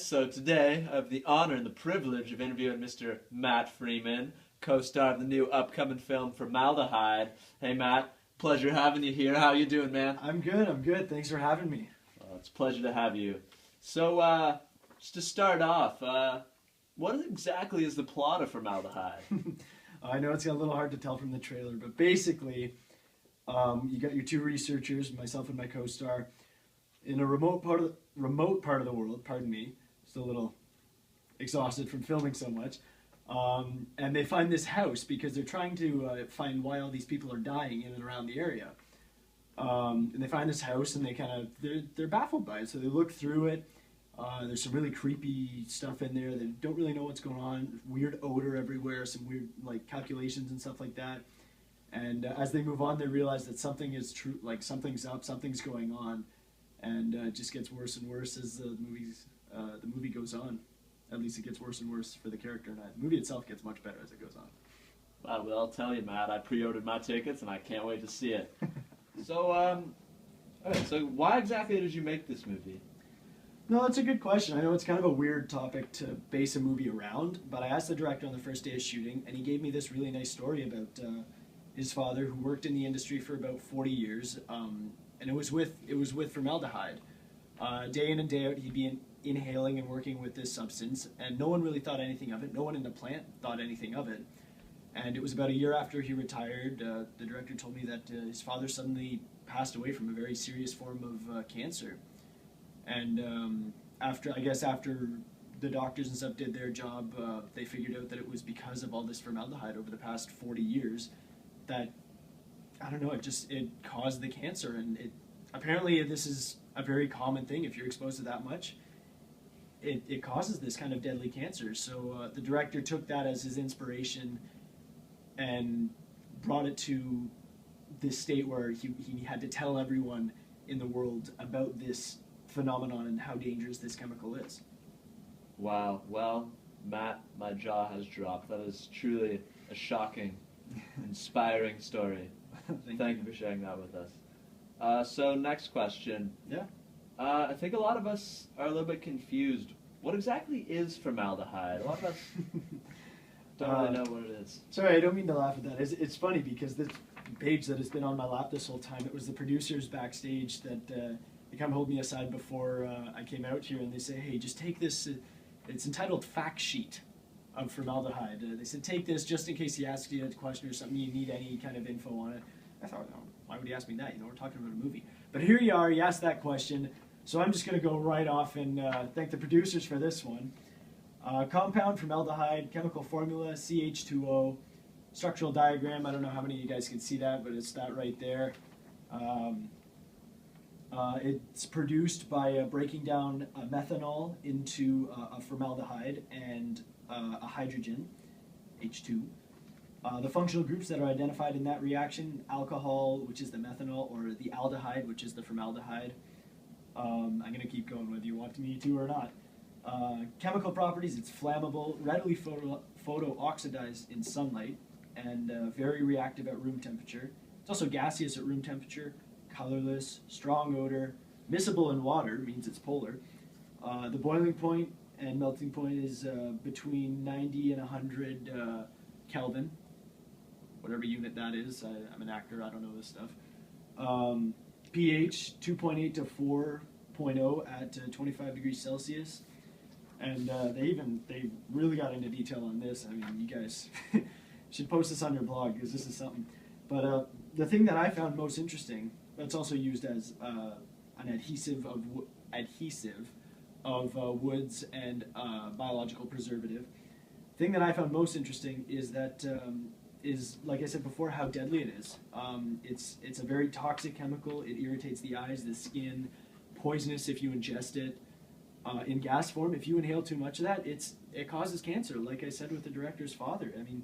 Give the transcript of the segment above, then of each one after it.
guys. So today I have the honor and the privilege of interviewing Mr. Matt Freeman, co-star of the new upcoming film Formaldehyde. Hey Matt, pleasure having you here. How you doing, man? I'm good. Thanks for having me. Well, it's a pleasure to have you. So, just to start off, what exactly is the plot of Formaldehyde? I know it's a little hard to tell from the trailer, but basically, you got your two researchers, myself and my co-star, in a remote part of the world. Pardon me, still a little exhausted from filming so much. And they find this house because they're trying to find why all these people are dying in and around the area. And they find this house and they're baffled by it. So they look through it. There's some really creepy stuff in there. They don't really know what's going on. Weird odor everywhere. Some weird calculations and stuff like that. And as they move on, they realize that something is true. Like something's up. Something's going on. And it just gets worse and worse as the movie goes on. At least it gets worse and worse for the character. And the movie itself gets much better as it goes on. Well, I'll tell you, Matt. I pre-ordered my tickets, and I can't wait to see it. So, so why exactly did you make this movie? No, that's a good question. I know it's kind of a weird topic to base a movie around, but I asked the director on the first day of shooting, and he gave me this really nice story about his father, who worked in the industry for about 40 years, and it was with formaldehyde. Day in and day out, he'd be inhaling and working with this substance, and no one really thought anything of it. No one in the plant thought anything of it. And it was about a year after he retired, the director told me that his father suddenly passed away from a very serious form of cancer. And after the doctors and stuff did their job, they figured out that it was because of all this formaldehyde over the past 40 years that, I don't know, it caused the cancer. And apparently this is a very common thing. If you're exposed to that much, it causes this kind of deadly cancer. So the director took that as his inspiration and brought it to this state where he had to tell everyone in the world about this phenomenon and how dangerous this chemical is. Wow. Well, Matt, my jaw has dropped. That is truly a shocking, inspiring story. Thank you for sharing that with us. So next question. Yeah. I think a lot of us are a little bit confused. What exactly is formaldehyde? A lot of us don't really know what it is. Sorry, I don't mean to laugh at that. It's funny because this page that has been on my lap this whole time, it was the producers backstage that they come hold me aside before I came out here, and they say, hey, just take this. It's entitled Fact Sheet of Formaldehyde. They said, take this just in case he asks you a question or something, you need any kind of info on it. I thought, no, why would he ask me that? We're talking about a movie. But here you are, you asked that question, so I'm just going to go right off and thank the producers for this one. Compound, formaldehyde, chemical formula, CH2O, structural diagram, I don't know how many of you guys can see that, but it's that right there. It's produced by breaking down methanol into a formaldehyde and a hydrogen, H2. The functional groups that are identified in that reaction: alcohol, which is the methanol, or the aldehyde, which is the formaldehyde. I'm going to keep going whether you want me to or not. Chemical properties: it's flammable, readily photo-oxidized in sunlight, and very reactive at room temperature. It's also gaseous at room temperature, colorless, strong odor, miscible in water, means it's polar. The boiling point and melting point is between 90 and 100 Kelvin, whatever unit that is. I'm an actor, I don't know this stuff. pH 2.8 to 4.0 at 25 degrees Celsius. And they really got into detail on this. I mean, you guys should post this on your blog because this is something. But the thing that I found most interesting, that's also used as an adhesive of woods and biological preservative. The thing that I found most interesting is that is, like I said before, how deadly it is. It's a very toxic chemical. It irritates the eyes, the skin, poisonous if you ingest it. In gas form, if you inhale too much of that, it causes cancer, like I said with the director's father. I mean,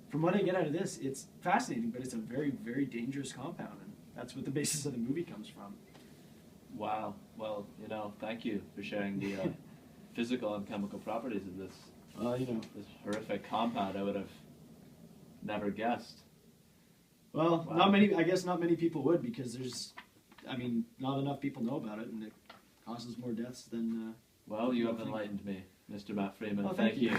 from what I get out of this, it's fascinating, but it's a very, very dangerous compound, and that's what the basis of the movie comes from. Wow. Well, thank you for sharing the physical and chemical properties of this this horrific compound. I would have never guessed. Well, Wow. I guess not many people would, because not enough people know about it, and it causes more deaths than Well, you have enlightened me, Mr. Matt Freeman. Oh, thank you.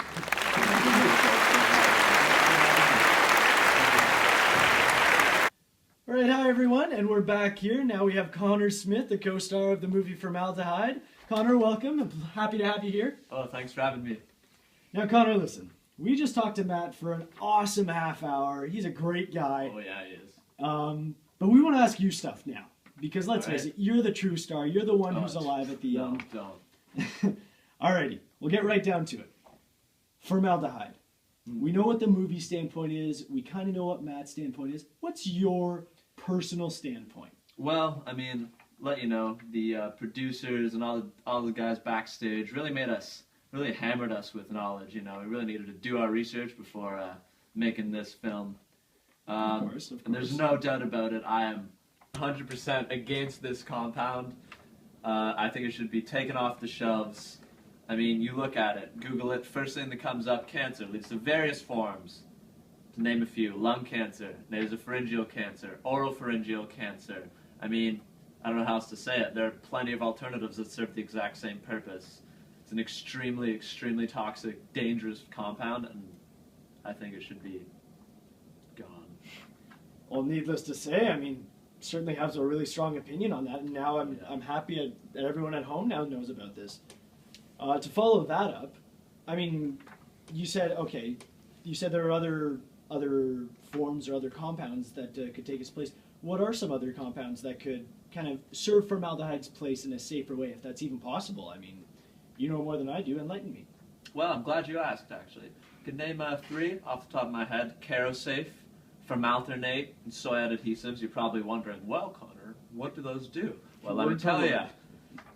All right, hi everyone, and we're back here. Now we have Connor Smith, the co-star of the movie Formaldehyde. Connor, welcome. I'm happy to have you here. Oh, thanks for having me. Now, Connor, listen. We just talked to Matt for an awesome half hour. He's a great guy. Oh, yeah, he is. But we want to ask you stuff now. Because let's face Alright. it, you're the true star. You're the one who's alive at the end. Don't. Alrighty, we'll get right down to it. Formaldehyde. We know what the movie standpoint is. We kind of know what Matt's standpoint is. What's your personal standpoint? Well, I mean, let you know, the producers and all the guys backstage really hammered us with knowledge. You know, we really needed to do our research before making this film. Of course. And there's no doubt about it. I am 100% against this compound. I think it should be taken off the shelves. I mean, you look at it, Google it, first thing that comes up, cancer, leads to various forms. To name a few, lung cancer, nasopharyngeal cancer, oropharyngeal cancer. I mean, I don't know how else to say it. There are plenty of alternatives that serve the exact same purpose. It's an extremely, extremely toxic, dangerous compound, and I think it should be gone. Well, needless to say, I mean, certainly has a really strong opinion on that, and now I'm happy that everyone at home now knows about this. To follow that up, I mean, you said there are other forms or other compounds that could take its place. What are some other compounds that could kind of serve formaldehyde's place in a safer way, if that's even possible? I mean, you know more than I do. Enlighten me. Well, I'm glad you asked, actually. I could name 3 off the top of my head. Safe, Formaldehyde, and soy adhesives. You're probably wondering, well, Connor, what do those do? Well, let me tell you.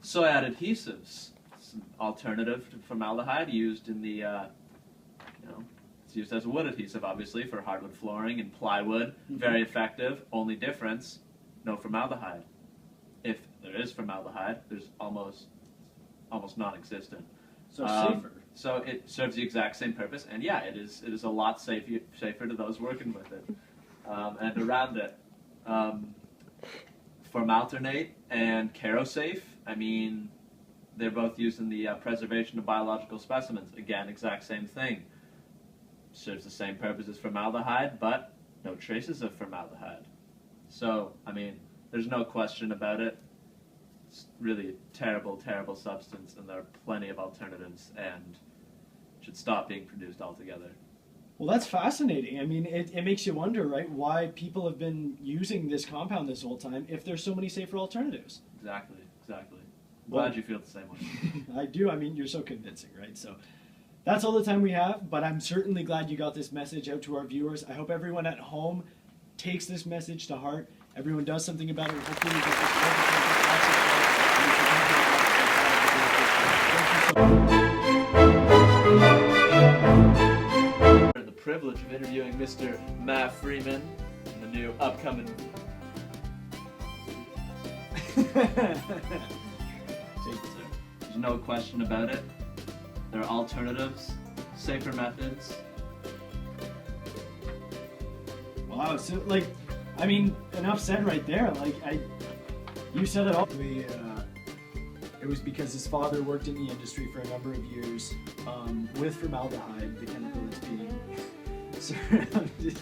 Soy adhesives. It's an alternative to formaldehyde used in the, it's used as a wood adhesive, obviously, for hardwood flooring and plywood. Very effective. Only difference, no formaldehyde. If there is formaldehyde, there's almost non-existent. So safer. So it serves the exact same purpose, and yeah, it is a lot safer to those working with it. And around it, Formaldehyde and Safe. I mean, they're both used in the preservation of biological specimens. Again, exact same thing. Serves the same purpose as formaldehyde, but no traces of formaldehyde. So, I mean, there's no question about it. It's really a terrible, terrible substance, and there are plenty of alternatives, and should stop being produced altogether. Well, that's fascinating. I mean, it makes you wonder, right, why people have been using this compound this whole time if there's so many safer alternatives. Exactly. Glad you feel the same way. I do. I mean, you're so convincing, right? So that's all the time we have, but I'm certainly glad you got this message out to our viewers. I hope everyone at home takes this message to heart. Everyone does something about it. Hopefully we get this The privilege of interviewing Mr. Matt Freeman in the new upcoming. There's no question about it. There are alternatives, safer methods. Wow, so like, I mean, enough said right there. Like, you said it all. It was because his father worked in the industry for a number of years with formaldehyde, the chemical that's being surrounded.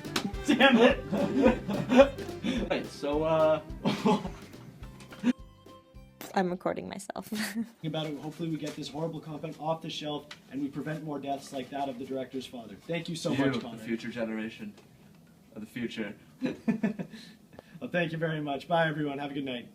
Damn it! Right, so I'm recording myself. About it, hopefully we get this horrible compound off the shelf and we prevent more deaths like that of the director's father. Thank you so much, Connor. The future generation of the future. Well, thank you very much. Bye, everyone. Have a good night.